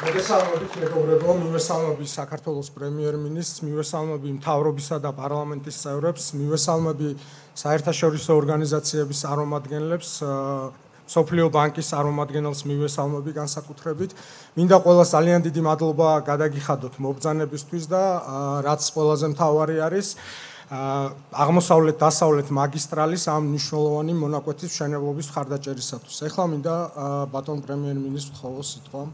მოგესალმებით მეგობრებო, მივესალმები საქართველოს პრემიერ-მინისტრს, მივესალმები მთავრობისა და პარლამენტის წევრებს, მივესალმები საერთაშორისო ორგანიზაციების წარმომადგენლებს, მსოფლიო ბანკის წარმომადგენელს მივესალმები განსაკუთრებით. მინდა ყველას ძალიან დიდი მადლობა გადაგიხადოთ მობრძანებისთვის და რაც ყველაზე მთავარი არის, აღმოსავლეთ-დასავლეთ მაგისტრალის ამ მნიშვნელოვანი მონაკვეთის მშენებლობის მხარდაჭერისათვის. ეხლა მინდა ბატონ პრემიერ-მინისტრს ვთხოვოს სიტყვა.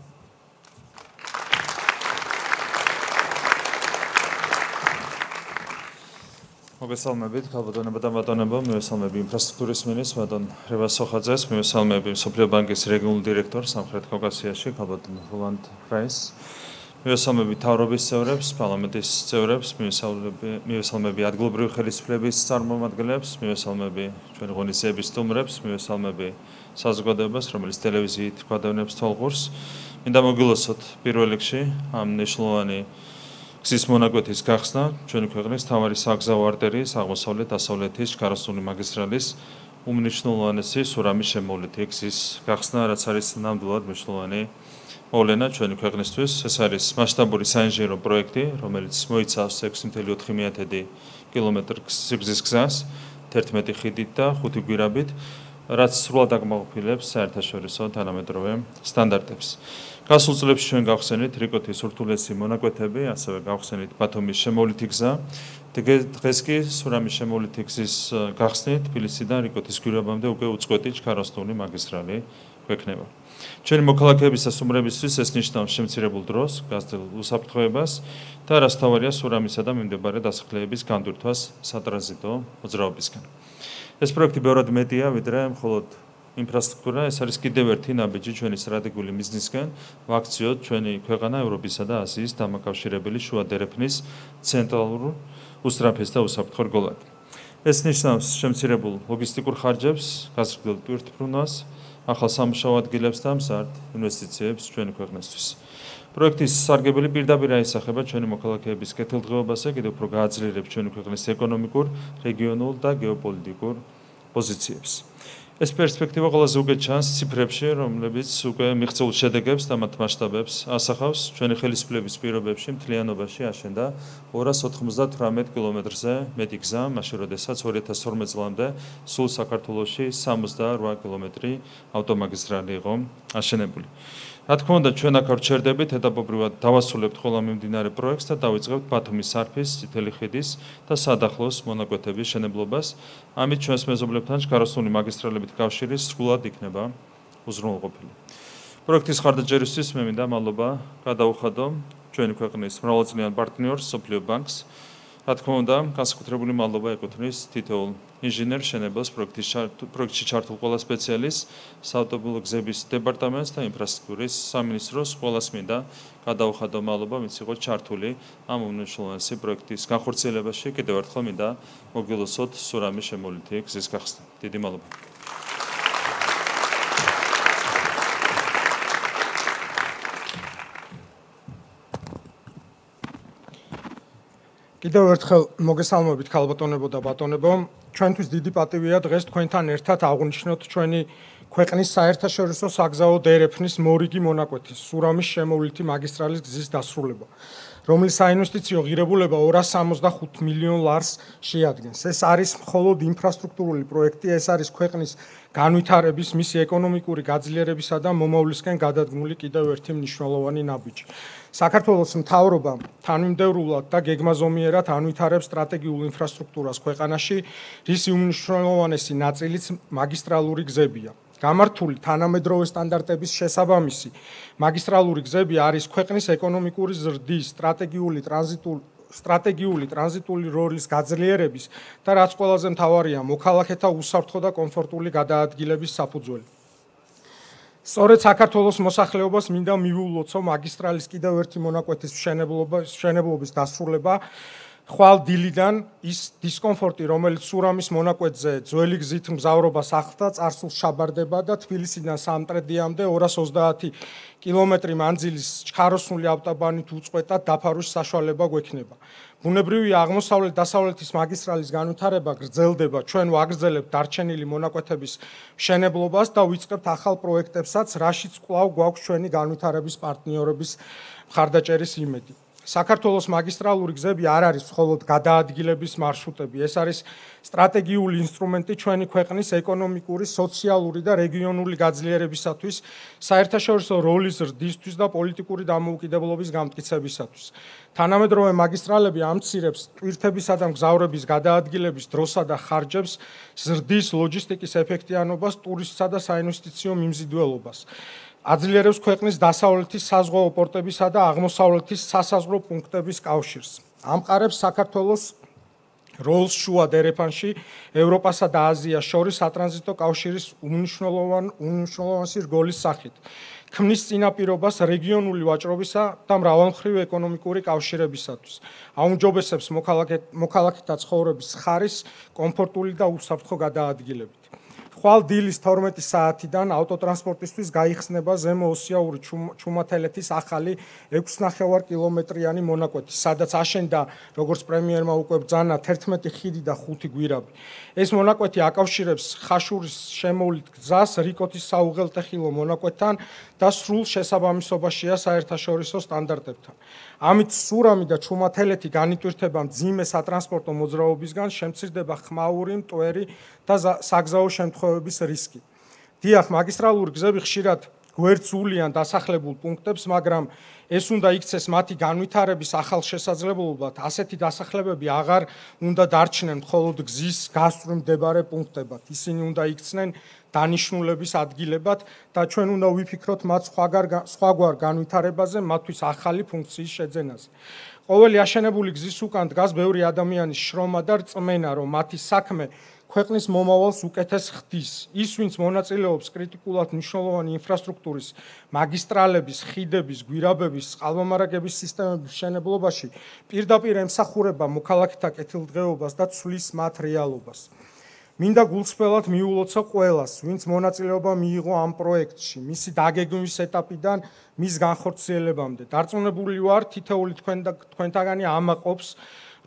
მოგესალმებით, ქალბატონებო და ბატონებო, მივესალმები ინფრასტრუქტურის მინისტრს, ბატონ რევას სოხაძეს, მივესალმები მსოფლიო ბანკის რეგიონულ დირექტორს სამხრეთ კავკასიაში, ქალბატონ როლანდ რაისს, მივესალმები მთავრობის წევრებს, პარლამენტის წევრებს, მივესალმები ადგილობრივი ხელისუფლების წარმომადგენლებს, მივესალმები ჩვენი ღონისძიების სტუმრებს, მივესალმები საზოგადოებას, რომელიც ტელევიზიით გვადევნებს თვალყურს. მინდა მოგილოცოთ პირველ რიგში ამ მნიშვნელოვანი გზის მონაკვეთის გახსნა ჩვენი ქვეყნის მთავარი საგზაო არტერიის აღმოსავლეთ-დასავლეთის ჩქაროსნული მაგისტრალის უმნიშვნელოვანესი სურამის შემოვლითი გზის გახსნა, რაც არის ნამდვილად მნიშვნელოვანი მოვლენა ჩვენი ქვეყნისთვის. ეს არის მასშტაბური საინჟინრო პროექტი, რომელიც მოიცავს 6.4 კილომეტր სიგრძის გზას 11 ხიდით და 5 გვირაბით, რაც სრულად აკმაყოფილებს საერთაშორისო თანამედროვე სტანდარტებს. გასულ წლებში ჩვენ გავხსენით რიკოთის ურთულესი მონაკვეთები, ასევე გავხსენით ბათუმის შემოვლითი გზა. დღეს კი სურამის შემოვლითი გზის გახსნით თბილისიდან რიკოთის გვირაბამდე უკვე უწყვეტი ჩქაროსნული მაგისტრალი გვექნება. ჩვენი მოქალაქეების და სტუმრებისთვის ეს ნიშნავს შემცირებულ დროს, გაზრდილ უსაფრთხოებას და რაც თავარია სურამისა და მიმდებარე დასახლების განდვირთვას სატრანზიტო მოძრაობისგან. ეს პროექტი ბევრად მეტია, ვიდრე მხოლოდ ინფრასტრუქტურა, ეს არის კიდევ ერთი ნაბიჯი ჩვენი სტრატეგიული მიზნისგან, ვაქციოთ ჩვენი ქვეყანა ევროპისა და აზიის დამაკავშირებელი შუა დერეფნის ცენტრალურ უსწრაფეს და უსაფრთხო რგოლად. ეს ნიშნავს შემცირებულ ლოგისტიკურ ხარჯებს, გაზრდილ ტვირთბრუნვას, ახალ სამუშაო ადგილებს და მზარდ ინვესტიციებს ჩვენი ქვეყნისთვის. პროექტის სარგებელი პირდაპირ აისახება ჩვენი მოქალაქეების კეთილდღეობაზე, კიდევ უფრო გააძლიერებს ჩვენი ქვეყნის ეკონომიკურ, რეგიონულ და გეოპოლიტიკურ პოზიციებს. ეს პერსპექტივა ყველაზე უკეთ ჩანს ციფრებში, რომლებიც უკვე მიღწეულ შედეგებს და მათ მასშტაბებს ასახავს. ჩვენი ხელისუფლების პირობებში მთლიანობაში აშენდა 298 კილომეტრზე მეტი გზა, მაშინ როდესაც 2012 წლამდე სულ საქართველოში 68 კილომეტრი ავტომაგისტრალი იყო აშენებული. რა თქმა უნდა, ჩვენ აქ ვჩერდებით, ეტაპობრივად დავასრულებთ ყველა მიმდინარე პროექტს და დავიწყებთ ბათუმის სარფის, წითელი ხიდის და სადახლოს მონაკვეთების შენებლობას. ამით ჩვენს მეზობლებთან ჩქაროსნული მაგისტრალებით კავშირი სრულად იქნება უზრუნველყოფილი. პროექტის მხარდაჭერისთვის მე მინდა მადლობა გადაუხადო ჩვენი ქვეყნის მრავალწლიან პარტნიორს, მსოფლიო ბანკს. რა თქმა უნდა, განსაკუთრებული მადლობა ეკუთვნის თითოეულ ინჟინერ შენებელს, პროექტში ჩართულ ყველა სპეციალისტს, საავტომობილო გზების დეპარტამენტს და ინფრასტრუქტურის სამინისტროს. ყველას მინდა გადაუხადო მადლობა, ვინც იყო ჩართული ამ უმნიშვნელოვანესი პროექტის განხორციელებაში. კიდევ ერთხელ მინდა მოგილოცოთ სურამის შემოვლითი გზის გახსნა. დიდი მადლობა. კიდევ ერთხელ მოგესალმებით ქალბატონებო და ბატონებო. ჩვენთვის დიდი პატივია დღეს თქვენთან ერთად აღვნიშნოთ ჩვენი ქვეყნის საერთაშორისო საგზაო დერეფნის მორიგი მონაკვეთის სურამის შემოვლითი მაგისტრალის გზის დასრულება, რომლის საინვესტიციო ღირებულება 265 მილიონ ლარს შეადგენს. ეს არის მხოლოდ ინფრასტრუქტურული პროექტი, ეს არის ქვეყნის განვითარების, მისი ეკონომიკური გაძლიერებისა და მომავლისკენ გადადგმული კიდევ ერთი მნიშვნელოვანი ნაბიჯი. საქართველოს მთავრობა თანმიმდევრულად და გეგმაზომიერად ანვითარებს სტრატეგიულ ინფრასტრუქტურას ქვეყანაში, რისი უმნიშვნელოვანესი ნაწილიც მაგისტრალური გზებია. გამართული თანამედროვე სტანდარტების შესაბამისი მაგისტრალური გზები არის ქვეყნის ეკონომიკური ზრდის, სტრატეგიული ტრანზიტული როლის გაძლიერების და რაც ყველაზე მთავარია, მოქალაქეთა უსაფრთხო და კომფორტული გადაადგილების საფუძველი. სწორედ საქართველოს მოსახლეობას მინდა მივულოცო მაგისტრალის კიდევ ერთი მონაკვეთის მშენებლობის დასრულება, ხვალ დილიდან ის დისკომფორტი, რომელიც სურამის მონაკვეთზე ძველი გზით მგზავრობას ახლდა, წარსულს შაბარდება და თბილისიდან სამტრედიამდე 230 კილომეტრი მანძილის ჩხაროსნული ავტობანით უწყვეტად დაფარვის საშუალება გვექნება. ბუნებრივია აღმოსავლეთ-დასავლეთის მაგისტრალის განვითარება გრძელდება, ჩვენ ვაგრძელებთ დარჩენილი მონაკვეთების მშენებლობას და ვიწყებთ ახალ პროექტებსაც, რაშიც კვლავ გვაქვს ჩვენი განვითარების პარტნიორების მხარდაჭერის იმედი. საქართველოს მაგისტრალური გზები არ არის მხოლოდ გადაადგილების მარშრუტები, ეს არის სტრატეგიული ინსტრუმენტი ჩვენი ქვეყნის ეკონომიკური, სოციალური და რეგიონული გაძლიერებისათვის, საერთაშორისო როლის ზრდისთვის და პოლიტიკური დამოუკიდებლობის გამტკიცებისათვის. თანამედროვე მაგისტრალები ამცირებს ტვირთებისა და მგზავრების გადაადგილების დროსა და ხარჯებს, ზრდის ლოჯისტიკის ეფექტიანობას, ტურისტსა და საინვესტიციო მიმზიდველობას. აძლიერებს ქვეყნის დასავლეთის საზღვაო პორტებისა და აღმოსავლეთის სასაზღვრო პუნქტების კავშირს. ამყარებს საქართველოს როლს შუა დერეფანში ევროპასა და აზიას შორის სატრანზიტო კავშირის უმნიშვნელოვანესი რგოლის სახით. ქმნის წინაპირობას რეგიონული ვაჭრობისა და მრავალმხრივი ეკონომიკური კავშირებისათვის. აუმჯობესებს მოქალაქეთა ცხოვრების ხარის კომფორტული და უსაფრთხო გადაადგილებით. ხვალ დილის 12 საათიდან ავტოტრანსპორტისთვის გაიხსნება ზემო ოსიაური ჩუმათელეთის ახალი 6,5 კილომეტრიანი მონაკვეთი, სადაც აშენდა, როგორც პრემიერმა უკვე ბრძანა, 11 ხიდი და 5 გვირაბი. ეს მონაკვეთი აკავშირებს ხაშურის შემოვლით გზას რიკოთის საუღელტეხილო მონაკვეთთან და სრულ შესაბამისობაშია საერთაშორისო სტანდარტებთან. ამით სურამი და ჩუმათელეთი განიტვირთება მძიმე სატრანსპორტო მოძრაობისგან, შემცირდება ხმაური, მტვერი და საგზაო შემთხვევების რისკი. დიახ, მაგისტრალური გზები ხშირად გვერდზულიან დასახლებულ პუნქტებს, მაგრამ ეს უნდა იქცეს მათი განვითარების ახალ შესაძლებლობად. ასეთი დასახლებები აღარ უნდა დარჩნენ მხოლოდ გზის გასწვრივ მდებარე პუნქტებად. ისინი უნდა იქცნენ დანიშნულების ადგილებად და ჩვენ უნდა ვიფიქროთ მათ სხვაგვარ განვითარებაზე, მათთვის ახალი ფუნქციის შეძენაზე. ყოველი აშენებული გზის უკან დგას ბევრი ადამიანის შრომა და რწმენა, რომ მათი საქმე ქვეყნის მომავალს უკეთეს ხდის. ის, ვინც მონაწილეობს კრიტიკულად მნიშვნელოვანი ინფრასტრუქტურის, მაგისტრალების, ხიდების, გვირაბების, წყალმომარაგების სისტემების მშენებლობაში, პირდაპირ ემსახურება მოქალაქეთა კეთილდღეობას და ცვლის მათ რეალობას. მინდა გულწრფელად მიულოცა ყველას, ვინც მონაწილეობა მიიღო ამ პროექტში, მისი დაგეგმვის ეტაპიდან მის განხორციელებამდე. დარწმუნებული ვარ, თითოეული თქვენთაგანი ამაყობს,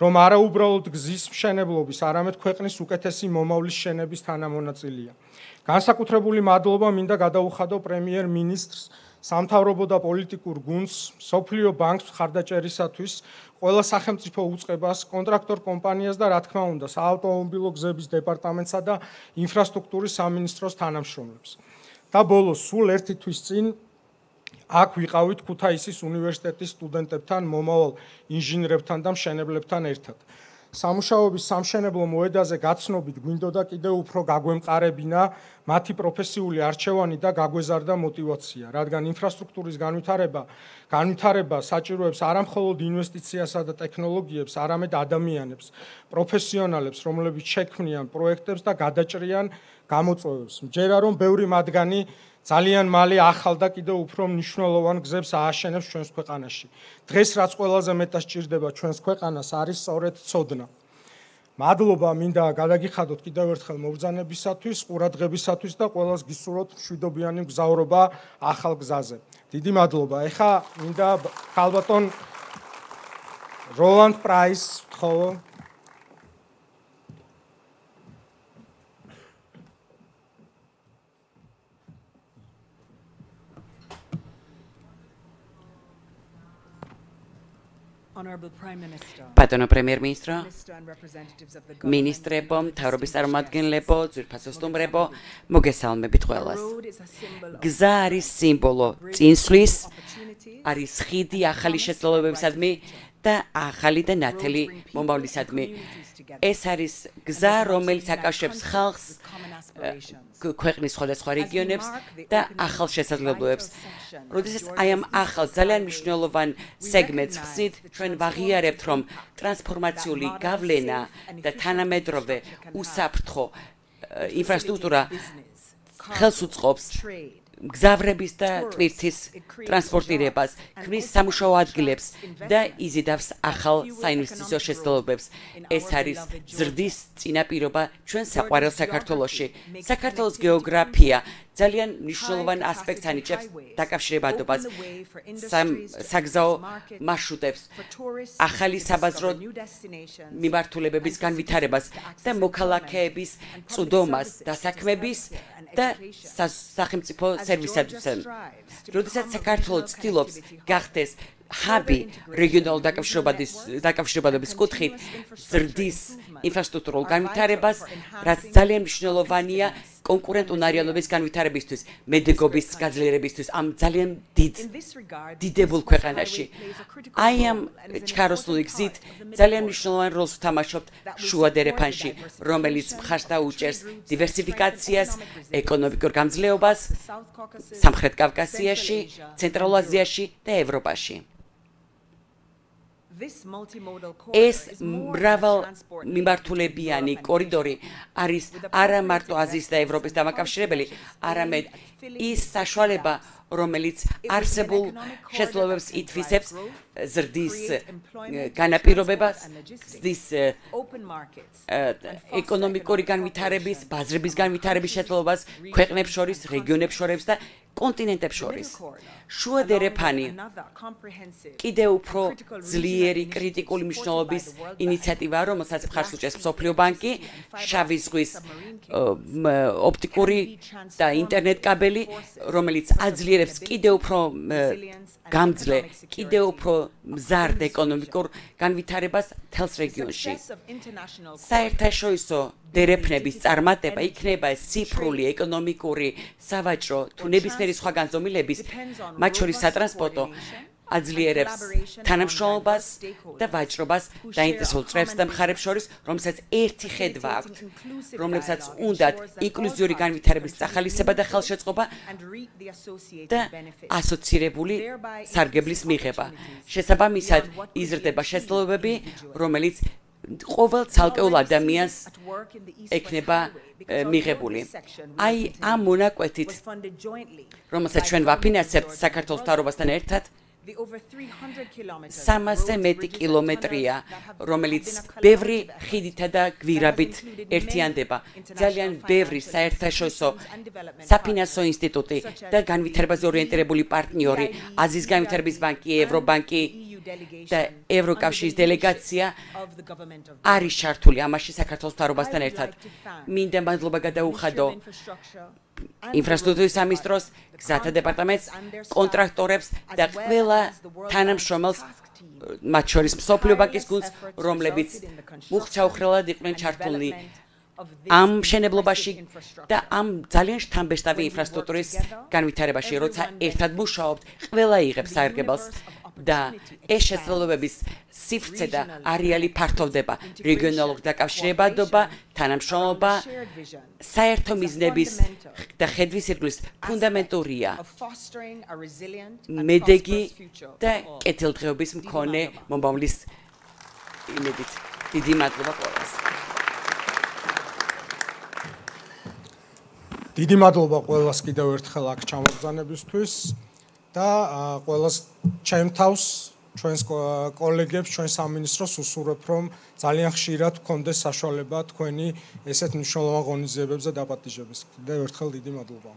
რომ არა უბრალოდ გზის მშენებლობის, არამედ ქვეყნის უკეთესი მომავლის შენების თანამონაწილეა. განსაკუთრებული მადლობა მინდა გადაუხადო პრემიერ-მინისტრს, სამთავრობო და პოლიტიკურ გუნდს, მსოფლიო ბანკს მხარდაჭერისათვის, ყველა სახელმწიფო უწყებას, კონტრაქტორ კომპანიას და რა თქმა უნდა, საავტომობილო გზების დეპარტამენტსა და ინფრასტრუქტურის სამინისტროს თანამშრომლებს. და ბოლოს, სულ ერთი თვის წინ აქ ვიყავით ქუთაისის უნივერსიტეტის სტუდენტებთან, მომავალ ინჟინერებთან და მშენებლებთან ერთად. სამუშაოების სამშენებლო მოედაზე გაცნობით გვინდოდა კიდევ უფრო გაგვემყარებინა მათი პროფესიული არჩევანი და გაგვეზარდა мотиваცია, რადგან ინფრასტრუქტურის განვითარება საჭიროებს არა მხოლოდ ინვესტიციასა და ტექნოლოგიებს, არამედ ადამიანებს, პროფესიონალებს, რომლებიც შექმნიან პროექტებს და გადაჭრიან გამოწვევებს. მჯერა რომ ბევრი მათგანი ძალიან მალე ახალ და კიდევ უფრო მნიშვნელოვან გზებს ააშენებს ჩვენს ქვეყანაში. დღეს რაც ყველაზე მეტად სჭირდება ჩვენს ქვეყანას არის სწორედ ცოდნა. მადლობა მინდა გადაგიხადოთ კიდევ ერთხელ მობრძანებისათვის, ყურადღებისათვის და ყველას გისურვოთ მშვიდობიანი მგზავრობა ახალ გზაზე. დიდი მადლობა. ეხა მინდა ქალბატონ როლანდ პრაის ხოლო Ბატონო პრემიერ-მინისტრო, მინისტრებო, მთავრობის წარმომადგენლებო, ძვირფასო სტუმრებო, მოგესალმებით ყველას. გზა არის სიმბოლო წინსვლის, არის ხიდი ახალი შესაძლებლობებისადმი და ახალი და ნათელი მომავლისადმი. ეს არის გზა, რომელიც აკავშირებს ხალხს, ქვეყნის სხვადასხვა რეგიონებს და ახალ შესაძლებლობებს. როდესაც აი ამ ახალ ძალიან მნიშვნელოვან სეგმენტს ვხსნით, ჩვენ ვაღიარებთ, რომ ტრანსფორმაციული გავლენა და თანამედროვე უსაფრთხო ინფრასტრუქტურა ხელს უწყობს მგზავრების და ტვირთის ტრანსპორტირებას, ქმნის სამუშაო ადგილებს და იზიდავს ახალ საინვესტიციო შესაძლებლობებს. ეს არის ზრდის წინაპირობა ჩვენ საყვარელ საქართველოში. საქართველოს გეოგრაფია ძალიან მნიშვნელოვან ასპექტს ანიჭებს დაკავშირებადობას, საგზაო მარშრუტებს, ახალი საბაზრო მიმართულებების განვითარებას და მოქალაქეების წვდომას, დასაქმების და სახელმწიფო სერვისებთან. როდესაც საქართველო ცდილობს გახდეს ჰაბი რეგიონალური დაკავშირებადობის კუთხით ზრდის ინფრასტრუქტურულ განვითარებას, რაც ძალიან მნიშვნელოვანია კონკურენტუნარიანობის განვითარებისთვის, მედეგობის გაძლიერებისთვის ამ ძალიან დიდებულ ქვეყანაში. აი ამ ჩქაროსნული გზით ძალიან მნიშვნელოვან როლს ვთამაშობთ შუა დერეფანში, რომელიც მხარს დაუჭერს დივერსიფიკაციას, ეკონომიკურ გამძლეობას სამხრეთ კავკასიაში, ცენტრალურ აზიაში და ევროპაში. ეს მრავალმიმართულებიანი კორიდორი არის არა მარტო აზიის და ევროპის დამაკავშირებელი, არამედ ის საშუალება, რომელიც არსებულ შესაძლებლობებს ითვისებს ზრდის განაპირობებას, ზრდის ეკონომიკური განვითარების, ბაზრების განვითარების შესაძლებლობას ქვეყნებს შორის, რეგიონებს შორის და კონტინენტებს შორის. შუა დერეფანი კიდევ უფრო ძლიერი კრიტიკული მნიშვნელობის ინიციატივაა, რომელსაც მხარს უჭერს მსოფლიო ბანკი, შავი ზღვის ოპტიკური და ინტერნეტ კაბელი, რომელიც აძლიერებს კიდევ უფრო გამძლე, კიდევ უფრო მზარდ ეკონომიკურ განვითარებას მთელს რეგიონში. საერთაშორისო დერეფნების წარმატება იქნება ციფრული, ეკონომიკური, სავაჭრო თუ ნებისმიერი სხვა განზომილების, მათ შორის სატრანსპორტო, აძლიერებს თანამშრომლობას და ვაჭრობას დაინტერესებულ წრეებს და მხარებს შორის, რომელსაც ერთი ხედვა აქვთ, რომლებსაც უნდათ ინკლუზიური განვითარების წახალისება და ხელშეწყობა და ასოცირებული სარგებლის მიღება. შესაბამისად, იზრდება შესაძლებლობები, რომელიც ყოველ ცალკეულ ადამიანს ექნება მიღებული. აი ამ მონაკვეთით, რომელსაც ჩვენ ვაფინანსებთ საქართველოს მთავრობასთან ერთად, 300 მეტი კილომეტრია, რომელიც ბევრი ხიდითა და გვირაბით ერთიანდება. ძალიან ბევრი საერთაშორისო საფინანსო ინსტიტუტი და განვითარებაზე ორიენტირებული პარტნიორი, აზიის განვითარების ბანკი, ევრობანკი და ევროკავშირის დელეგაცია არის ჩართული ამაში საქართველოს მთავრობასთან ერთად. მინდა მადლობა გადაუხადო ინფრასტრუქტურის სამინისტროს, გზათა დეპარტამენტს, კონტრაქტორებს და ყველა თანამშრომელს, მათ შორის მსოფლიო ბანკის გუნდს, რომლებიც უხრჩაუხრელად იყვნენ ჩართულნი ამ მშენებლობაში და ამ ძალიან შთამბეჭდავი ინფრასტრუქტურის განვითარებაში, როცა ერთად მუშაობთ, ყველა იღებს სარგებელს და ეს შესაძლებლობების სივრცე და არეალი ფართოვდება. რეგიონალური დაკავშირებადობა, თანამშრომლობა, საერთო მიზნების და ხედვის ირგვლის ფუნდამენტურია მედეგი და კეთილდღეობის მქონე მომავლის იმედით. დიდი მადლობა ყველას. დიდი მადლობა ყველას კიდევ ერთხელ აქ ჩამოგზავნებისთვის და ყველას ჩემ თავს, ჩვენს კოლეგებს, ჩვენ სამინისტროს უსურვებ, რომ ძალიან ხშირად გქონდეს საშუალება თქვენი ესეთ მნიშვნელოვან ღონისძიებებზე დაპატიჟების. კიდევ ერთხელ დიდი მადლობა.